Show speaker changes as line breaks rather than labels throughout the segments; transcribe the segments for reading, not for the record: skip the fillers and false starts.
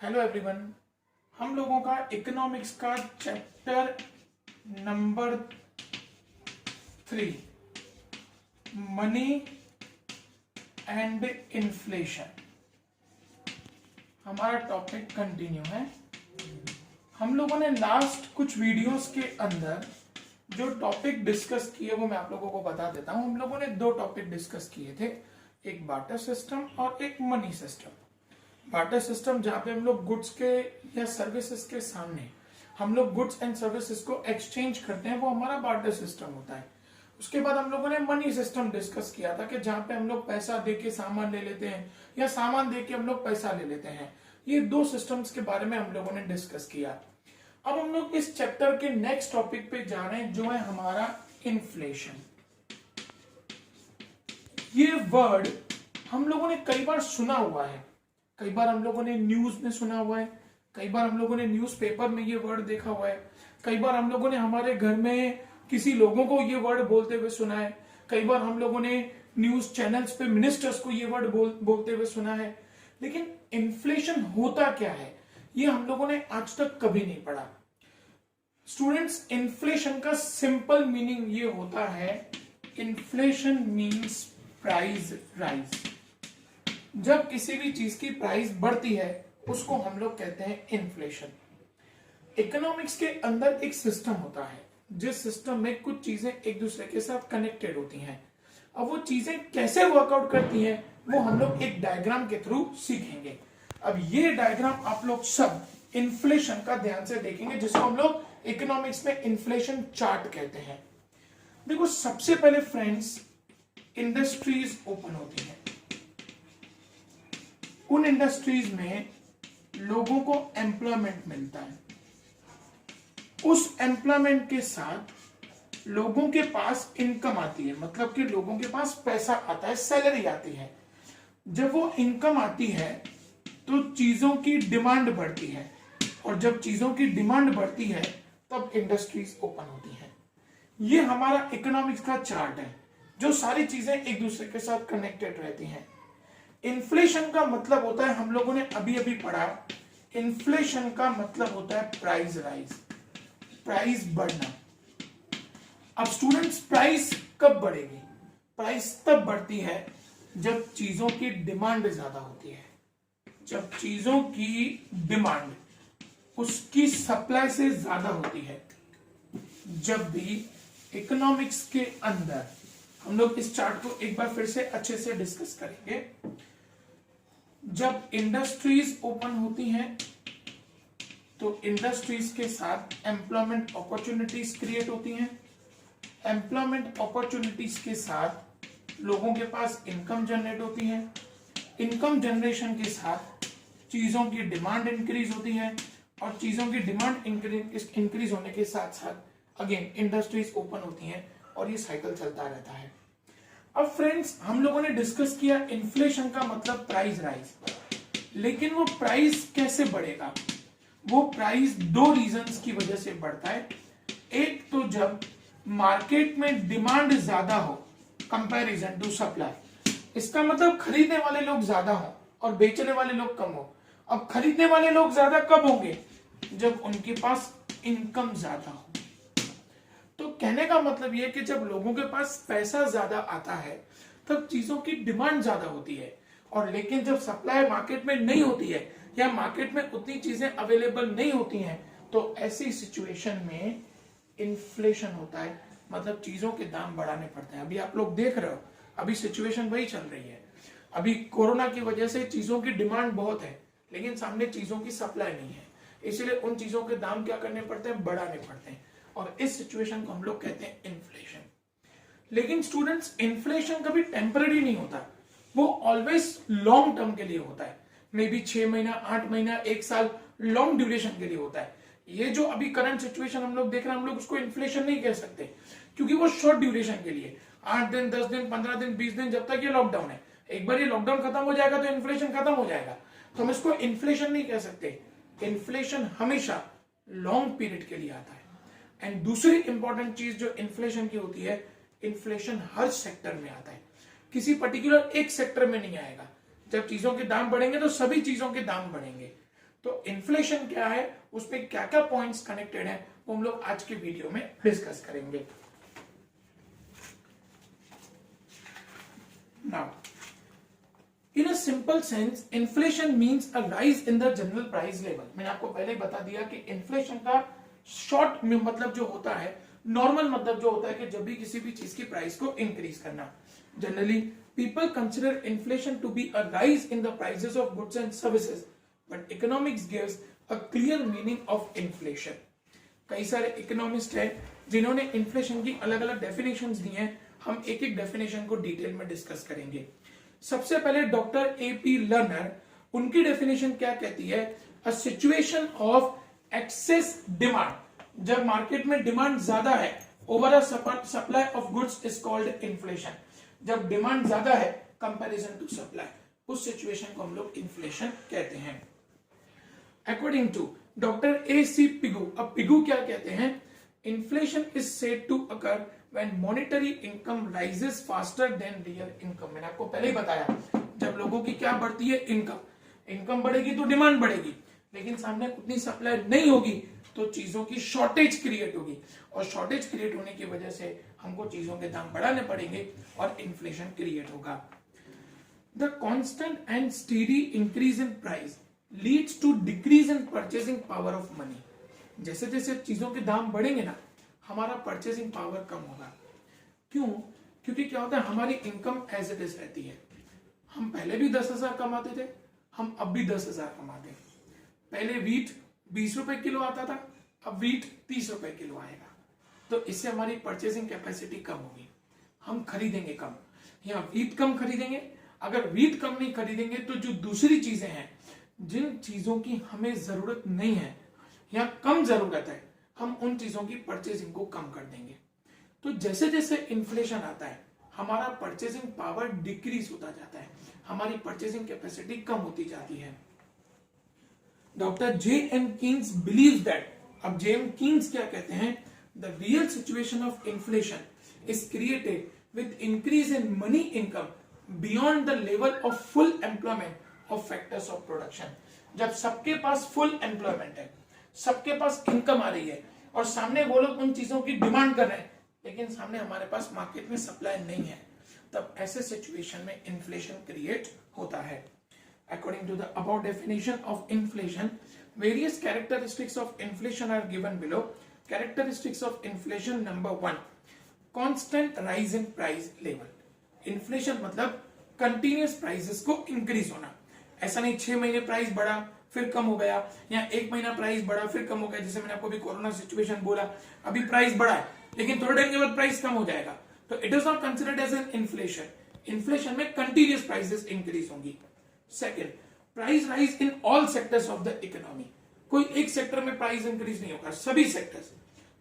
Hello everyone. हम लोगों का इकोनॉमिक्स का chapter number 3 money and inflation हमारा टॉपिक कंटिन्यू है। हम लोगों ने लास्ट कुछ वीडियोस के अंदर जो टॉपिक डिस्कस किए वो मैं आप लोगों को बता देता हूं। हम लोगों ने दो टॉपिक डिस्कस किए थे, एक बार्टर सिस्टम और एक मनी सिस्टम। बार्टर सिस्टम जहां पे हम लोग गुड्स के या सर्विसेज के सामने हम लोग गुड्स एंड सर्विसेज को एक्सचेंज करते हैं, वो हमारा बार्टर सिस्टम होता है। उसके बाद हम लोगों ने मनी सिस्टम डिस्कस किया था कि जहां पे हम लोग पैसा दे के सामान ले लेते हैं या सामान दे के हम लोग पैसा ले लेते हैं। ये दो सिस्टम्स के बारे में हम लोगों ने डिस्कस किया। अब हम लोग इस चैप्टर के नेक्स्ट टॉपिक पे जा रहे हैं, जो है हमारा इन्फ्लेशन। ये वर्ड हम लोगों ने कई बार सुना हुआ है, कई बार हम लोगों ने न्यूज में सुना हुआ है, कई बार हम लोगों ने न्यूज़पेपर में ये वर्ड देखा हुआ है, कई बार हम लोगों ने हमारे घर में किसी लोगों को ये वर्ड बोलते हुए सुना है, कई बार हम लोगों ने न्यूज चैनल्स पे मिनिस्टर्स को ये वर्ड बोलते हुए सुना है। लेकिन इन्फ्लेशन होता क्या है ये हम लोगों ने आज तक कभी नहीं पढ़ा। स्टूडेंट्स, इन्फ्लेशन का सिंपल मीनिंग ये होता है, इन्फ्लेशन मीन्स प्राइस राइज। जब किसी भी चीज की प्राइस बढ़ती है उसको हम लोग कहते हैं इन्फ्लेशन। इकोनॉमिक्स के अंदर एक सिस्टम होता है, जिस सिस्टम में कुछ चीजें एक दूसरे के साथ कनेक्टेड होती हैं। अब वो चीजें कैसे वर्कआउट करती हैं वो हम लोग एक डायग्राम के थ्रू सीखेंगे। अब ये डायग्राम आप लोग सब इन्फ्लेशन का ध्यान से देखेंगे, जिसको हम लोग इकोनॉमिक्स में इन्फ्लेशन चार्ट कहते हैं। देखो, सबसे पहले फ्रेंड्स इंडस्ट्रीज ओपन होती हैं। उन इंडस्ट्रीज में लोगों को एम्प्लॉयमेंट मिलता है। उस एम्प्लॉयमेंट के साथ लोगों के पास इनकम आती है, मतलब कि लोगों के पास पैसा आता है, सैलरी आती है। जब वो इनकम आती है तो चीजों की डिमांड बढ़ती है, और जब चीजों की डिमांड बढ़ती है तब इंडस्ट्रीज ओपन होती है। ये हमारा इकोनॉमिक्स का चार्ट है, जो सारी चीजें एक दूसरे के साथ कनेक्टेड रहती हैं। इन्फ्लेशन का मतलब होता है, हम लोगों ने अभी अभी पढ़ा, इन्फ्लेशन का मतलब होता है प्राइस राइज, प्राइस बढ़ना। अब स्टूडेंट्स, प्राइस कब बढ़ेगी? प्राइस तब बढ़ती है जब चीजों की डिमांड ज्यादा होती है। जब चीजों की डिमांड उसकी सप्लाई से ज्यादा होती है। जब भी इकोनॉमिक्स के अंदर हम लोग इस चार्ट को एक बार फिर से अच्छे से डिस्कस करेंगे। जब इंडस्ट्रीज ओपन होती हैं तो इंडस्ट्रीज के साथ एम्प्लॉयमेंट अपॉर्चुनिटीज क्रिएट होती हैं। एम्प्लॉयमेंट अपॉर्चुनिटीज के साथ लोगों के पास इनकम जनरेट होती है। इनकम जनरेशन के साथ चीजों की डिमांड इंक्रीज होती है, और चीजों की डिमांड इंक्रीज होने के साथ साथ अगेन इंडस्ट्रीज ओपन होती हैं, और ये साइकिल चलता रहता है। अब फ्रेंड्स, हम लोगों ने डिस्कस किया इन्फ्लेशन का मतलब प्राइस राइज, लेकिन वो प्राइस कैसे बढ़ेगा? वो प्राइस दो रीजंस की वजह से बढ़ता है। एक तो जब मार्केट में डिमांड ज्यादा हो कंपैरिजन टू सप्लाई, इसका मतलब खरीदने वाले लोग ज्यादा हो और बेचने वाले लोग कम हो। अब खरीदने वाले लोग ज्यादा कब होंगे? जब उनके पास इनकम ज्यादा हो। तो कहने का मतलब यह कि जब लोगों के पास पैसा ज्यादा आता है तब चीजों की डिमांड ज्यादा होती है, और लेकिन जब सप्लाई मार्केट में नहीं होती है या मार्केट में उतनी चीजें अवेलेबल नहीं होती हैं, तो ऐसी सिचुएशन में इन्फ्लेशन होता है, मतलब चीजों के दाम बढ़ाने पड़ते हैं। अभी आप लोग देख रहे हो, अभी सिचुएशन वही चल रही है। अभी कोरोना की वजह से चीजों की डिमांड बहुत है, लेकिन सामने चीजों की सप्लाई नहीं है, इसलिए उन चीजों के दाम क्या करने पड़ते हैं? बढ़ाने पड़ते हैं, और इस सिचुएशन को हम लोग कहते हैं इन्फ्लेशन। लेकिन स्टूडेंट्स, इन्फ्लेशन कभी टेम्पररी नहीं होता, वो ऑलवेज लॉन्ग टर्म के लिए होता है। मे बी 6 महीना, 8 महीना, 1 साल, लॉन्ग ड्यूरेशन के लिए होता है। ये जो अभी करंट सिचुएशन हम लोग देख रहे हैं, हम लोग उसको इन्फ्लेशन नहीं कह सकते, क्योंकि वो शॉर्ट ड्यूरेशन के लिए 8 दिन, 10 दिन, 15 दिन, 20 दिन, जब तक ये लॉकडाउन है। एक बार ये लॉकडाउन खत्म हो जाएगा तो इन्फ्लेशन खत्म हो जाएगा, तो हम इसको इन्फ्लेशन नहीं कह सकते। इन्फ्लेशन हमेशा लॉन्ग पीरियड के लिए आता है। एंड दूसरी इंपॉर्टेंट चीज जो इन्फ्लेशन की होती है, इन्फ्लेशन हर सेक्टर में आता है, किसी पर्टिकुलर एक सेक्टर में नहीं आएगा। जब चीजों के दाम बढ़ेंगे तो सभी चीजों के दाम बढ़ेंगे। तो इन्फ्लेशन क्या है, उसमें क्या क्या पॉइंट्स कनेक्टेड है, वो हम लोग आज के वीडियो में डिस्कस करेंगे। Now in a simple sense inflation means a rise in the general price level. मैंने आपको पहले ही बता दिया कि इन्फ्लेशन का शॉर्ट मतलब जो होता है, नॉर्मल मतलब जो होता है कि जब भी किसी भी चीज की प्राइस को इंक्रीज करना। Generally people consider inflation to be a rise in the prices of goods and services, but economics gives a clear meaning of inflation. कई सारे इकोनॉमिस्ट हैं जिन्होंने इन्फ्लेशन की अलग अलग डेफिनेशंस दी हैं। हम एक एक डेफिनेशन को डिटेल में डिस्कस करेंगे। सबसे पहले डॉक्टर ए.पी. लर्नर, उनकी डेफिनेशन क्या कहती है, a situation of excess demand. जब मार्केट में डिमांड ज्यादा है, over a supply of goods is called inflation. जब डिमांड ज्यादा है कंपैरिजन टू सप्लाई, उस सिचुएशन को हम लोग इन्फ्लेशन कहते हैं। अकॉर्डिंग टू डॉक्टर ए.सी. पिगू, अब पिगू क्या कहते हैं, inflation is said to occur when monetary income rises faster than real income। मैंने आपको पहले ही बताया, जब लोगों की क्या बढ़ती है, इनकम बढ़ेगी तो डिमांड बढ़ेगी, लेकिन सामने उतनी सप्लाई नहीं होगी तो चीजों की शॉर्टेज क्रिएट होगी, और शॉर्टेज क्रिएट होने की वजह से हमको चीजों के दाम बढ़ाने पड़ेंगे और इन्फ्लेशन क्रिएट होगा। The constant and steady increase in price leads to decrease in purchasing power of money. जैसे जैसे चीजों के दाम बढ़ेंगे ना, हमारा परचेसिंग पावर कम होगा। क्यों? क्योंकि क्या होता है, हमारी इनकम एज इट इज रहती है। हम पहले भी 10,000 कमाते थे, हम अब भी 10,000 कमाते हैं। पहले वीट 20 रुपए किलो आता था, अब वीट 30 रुपए किलो आएगा, तो इससे हमारी परचेसिंग कैपेसिटी कम होगी, हम खरीदेंगे कम, या वीट कम खरीदेंगे। अगर वीट कम नहीं खरीदेंगे तो जो दूसरी चीजें हैं, जिन चीजों की हमें जरूरत नहीं है या कम जरूरत है, हम उन चीजों की परचेसिंग को कम कर देंगे। तो जैसे जैसे इन्फ्लेशन आता है, हमारा परचेसिंग पावर डिक्रीज होता जाता है, हमारी परचेसिंग कैपेसिटी कम होती जाती है। Doctor J M Keynes believe that, अब जे एम कीन्स क्या कहते हैं, the real situation of inflation is created with increase in money income beyond the level of full employment of factors of production. जब सबके पास full employment है, सबके पास income आ रही है, और सामने वो लोग उन चीजों की डिमांड कर रहे हैं, लेकिन सामने हमारे पास मार्केट में सप्लाई नहीं है, तब ऐसे सिचुएशन में इन्फ्लेशन क्रिएट होता है। According to the about definition of inflation, various characteristics of inflation are given below. Characteristics of inflation, number 1, constant rise in price level. Inflation मतलब कंटिन्यूअस प्राइसेस को इंक्रीज होना। ऐसा नहीं 6 महीने प्राइस बढ़ा फिर कम हो गया, या 1 महीना प्राइस बढ़ा फिर कम हो गया। जैसे मैंने आपको भी कोरोना सिचुएशन बोला, अभी प्राइस बढ़ा है लेकिन थोड़े टाइम के बाद प्राइस कम हो जाएगा, तो it is not considered as an inflation. Inflation में कंटिन्यूअस प्राइसेस इंक्रीज होंगी। Second, price rise in all sectors of the economy. कोई एक सेक्टर में प्राइस इंक्रीज नहीं होगा, सभी सेक्टर्स,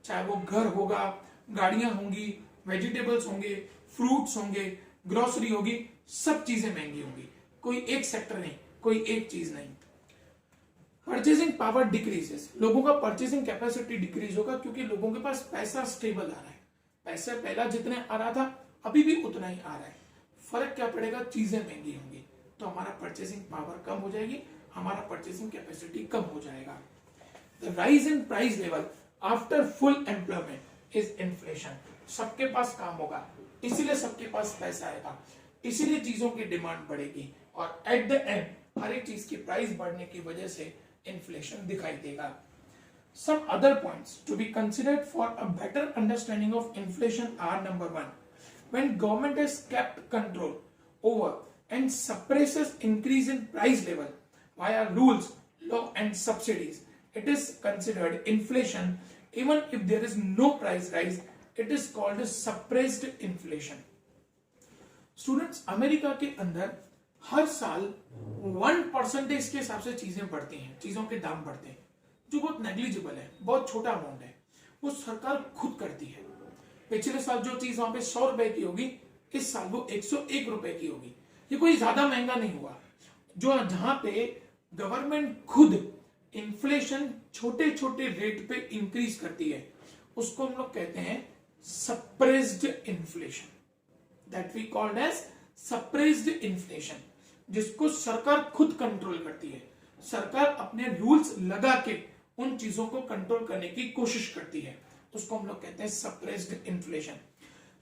चाहे वो घर होगा, गाड़ियां होंगी, वेजिटेबल्स होंगे, फ्रूट्स होंगे, ग्रोसरी होगी, सब चीजें महंगी होंगी। कोई एक सेक्टर नहीं, कोई एक चीज नहीं। परचेसिंग पावर डिक्रीजेस, लोगों का परचेसिंग कैपेसिटी डिक्रीज होगा, क्योंकि लोगों के पास पैसा स्टेबल आ रहा है। पैसा पहला जितने आ रहा था अभी भी उतना ही आ रहा है। फर्क क्या पड़ेगा, चीजें महंगी होंगी, तो हमारा परचेसिंग पावर कम हो जाएगी, हमारा परचेसिंग कैपेसिटी कम हो जाएगा। The rise in price level after full employment is inflation. सबके पास काम होगा, इसीलिए सबके पास पैसा आएगा, इसीलिए चीजों की डिमांड बढ़ेगी, और एट द एंड हर एक चीज की प्राइस बढ़ने की वजह से इन्फ्लेशन दिखाई देगा। Some other points to be considered for a better understanding of inflation are, number 1, when government has kept control over and suppresses increase in price level via rules, law and subsidies, it is considered inflation. Even if there is no price rise, it is called a suppressed inflation. Students, America के अंदर हर साल 1% के हिसाब से चीजें बढ़ती हैं, चीजों के दाम बढ़ते हैं, जो बहुत नेग्लिजिबल है, बहुत छोटा अमाउंट है, वो सरकार खुद करती है। पिछले साल जो चीज वहां पे 100 रुपए की होगी, इस साल वो 101 रुपए की होगी। ये कोई ज्यादा महंगा नहीं हुआ। जो जहां पे गवर्नमेंट खुद इन्फ्लेशन छोटे छोटे रेट पे इंक्रीज करती है, उसको हम लोग कहते हैं suppressed inflation, that we called as suppressed inflation, जिसको सरकार खुद कंट्रोल करती है। सरकार अपने रूल्स लगा के उन चीजों को कंट्रोल करने की कोशिश करती है, उसको हम लोग कहते हैं सप्रेस्ड इन्फ्लेशन।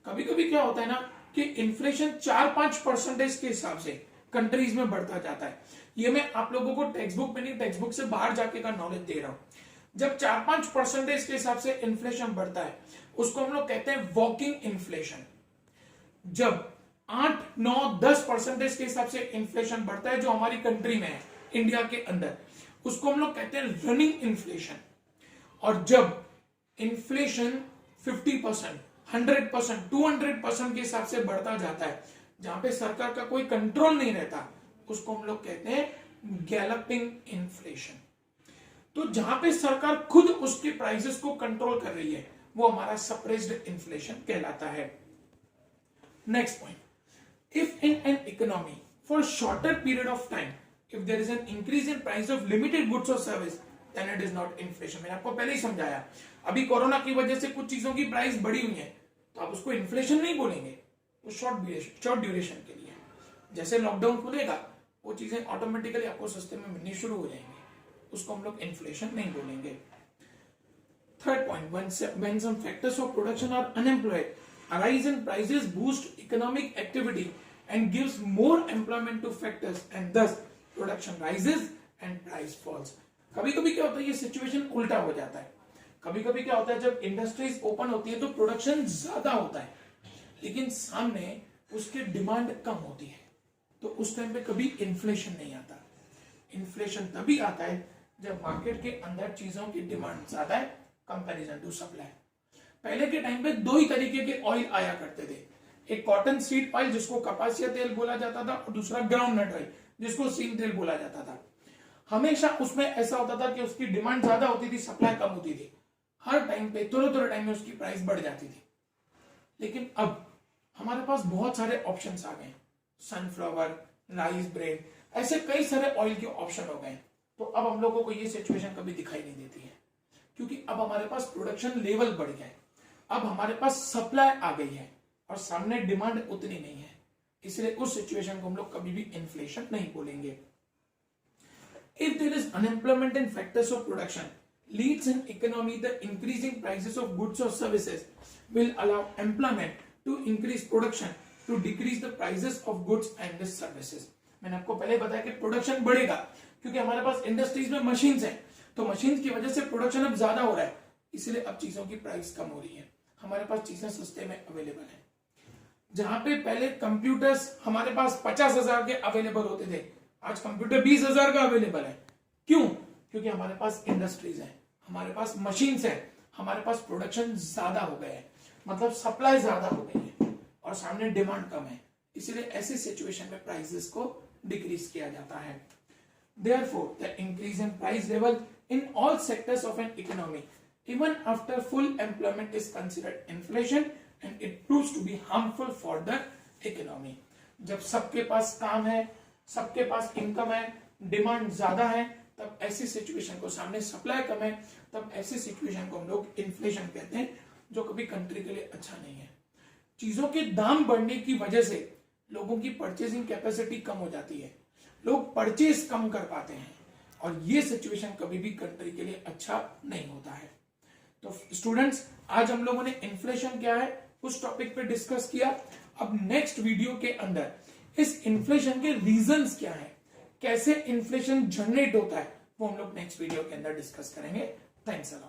कभी कभी क्या होता है ना कि इन्फ्लेशन 4-5% के हिसाब से कंट्रीज में बढ़ता जाता है। ये मैं आप लोगों को टेक्स्ट बुक में नहीं, टेक्स्ट बुक से बाहर जाके का नॉलेज दे रहा हूं। जब 4-5% के हिसाब से इन्फ्लेशन बढ़ता है उसको हम लोग कहते हैं वॉकिंग इन्फ्लेशन। जब 8-9-10% के हिसाब से इन्फ्लेशन बढ़ता है जो हमारी कंट्री में है, इंडिया के अंदर, उसको हम लोग कहते हैं रनिंग इन्फ्लेशन। और जब इन्फ्लेशन 50%, 100%, 200% के हिसाब से बढ़ता जाता है, जहां पे सरकार का कोई कंट्रोल नहीं रहता, उसको हम लोग कहते हैं गैलपिंग इन्फ्लेशन। तो जहां पे सरकार खुद उसके प्राइसेस को कंट्रोल कर रही है वो हमारा सप्रेस्ड इन्फ्लेशन कहलाता है। Next point, if in an economy for a shorter period of time if there is an increase in price of limited goods or service then it is not inflation। मैंने आपको पहले ही समझाया, अभी corona की वजह से कुछ चीजों की प्राइस बढ़ी हुई है तो आप उसको इन्फ्लेशन नहीं बोलेंगे, वो शॉर्ट ड्यूरेशन के लिए। जैसे लॉकडाउन खुलेगा वो चीजें ऑटोमेटिकली आपको सस्ते में मिलनी शुरू हो जाएंगे, उसको हम लोग इन्फ्लेशन नहीं बोलेंगे। Third point, when some factors of production are unemployed, a rise in prices boosts economic activity and gives more employment to factors and thus production rises and price falls। कभी कभी क्या होता है, ये सिचुएशन उल्टा हो जाता है। कभी कभी क्या होता है, जब इंडस्ट्रीज ओपन होती है तो प्रोडक्शन ज्यादा होता है लेकिन सामने उसकी डिमांड कम होती है, तो उस टाइम पे कभी इन्फ्लेशन नहीं आता। इन्फ्लेशन तभी आता है जब मार्केट के अंदर चीजों की डिमांड ज्यादा है कंपैरिजन टू सप्लाई। पहले के टाइम पे दो ही तरीके के ऑयल आया करते थे, एक कॉटन सीड ऑयल जिसको कपासिया तेल बोला जाता था और दूसरा ग्राउंड नट ऑयल जिसको सीम तेल बोला जाता था। हमेशा उसमें ऐसा होता था कि उसकी डिमांड ज्यादा होती थी, सप्लाई कम होती थी, हर टाइम पे थोड़े टाइम में उसकी प्राइस बढ़ जाती थी। लेकिन अब हमारे पास बहुत सारे ऑप्शंस आ गए, सनफ्लावर, राइस ब्रेन, ऐसे कई सारे ऑयल के ऑप्शन हो गए, तो अब हम लोगों को ये सिचुएशन कभी दिखाई नहीं देती है क्योंकि अब हमारे पास प्रोडक्शन लेवल बढ़ गया है, अब हमारे पास सप्लाई आ गई है और सामने डिमांड उतनी नहीं है, इसलिए उस सिचुएशन को हम लोग कभी भी इन्फ्लेशन नहीं बोलेंगे। If there is unemployment in factors of production leads an economy, the increasing prices of goods or services will allow employment to increase production to decrease the prices of goods and the services। मैंने आपको पहले बताया कि production बढ़ेगा क्योंकि हमारे पास industries में machines हैं, तो मशीन्स की वजह से प्रोडक्शन अब ज्यादा हो रहा है, इसलिए अब चीजों की प्राइस कम हो रही है, हमारे पास चीजें सस्ते में अवेलेबल है। जहां पे पहले कंप्यूटर्स हमारे पास 50,000 के अवेलेबल होते थे, आज कंप्यूटर 20,000 का अवेलेबल है। क्यों? क्योंकि हमारे पास इंडस्ट्रीज है, हमारे पास मशीन्स है, हमारे पास प्रोडक्शन ज्यादा हो गया है, मतलब सप्लाई ज्यादा हो गई है और सामने डिमांड कम है, इसलिए ऐसी सिचुएशन में प्राइसेस को डिक्रीज किया जाता है। Therefore, the increase in price level in all sectors of an economy, even after full employment, is considered inflation and it proves to be harmful for the economy। जब सबके पास काम है, सबके पास इनकम है, डिमांड ज्यादा है, तब ऐसी सिचुएशन को, सामने सप्लाई कम है, तब ऐसी सिचुएशन को हम लोग इन्फ्लेशन कहते हैं, जो कभी कंट्री के लिए अच्छा नहीं है। चीजों के दाम बढ़ने की वजह से लोगों की परचेसिंग कैपेसिटी कम हो जाती है, लोग परचेज कम कर पाते हैं और ये सिचुएशन कभी भी कंट्री के लिए अच्छा नहीं होता है। तो स्टूडेंट्स, आज हम लोगों ने इन्फ्लेशन क्या है उस टॉपिक पे डिस्कस किया। अब नेक्स्ट वीडियो के अंदर इस इन्फ्लेशन के रीजंस क्या है, कैसे इन्फ्लेशन जनरेट होता है, वो हम लोग नेक्स्ट वीडियो के अंदर डिस्कस करेंगे। Thanks a lot.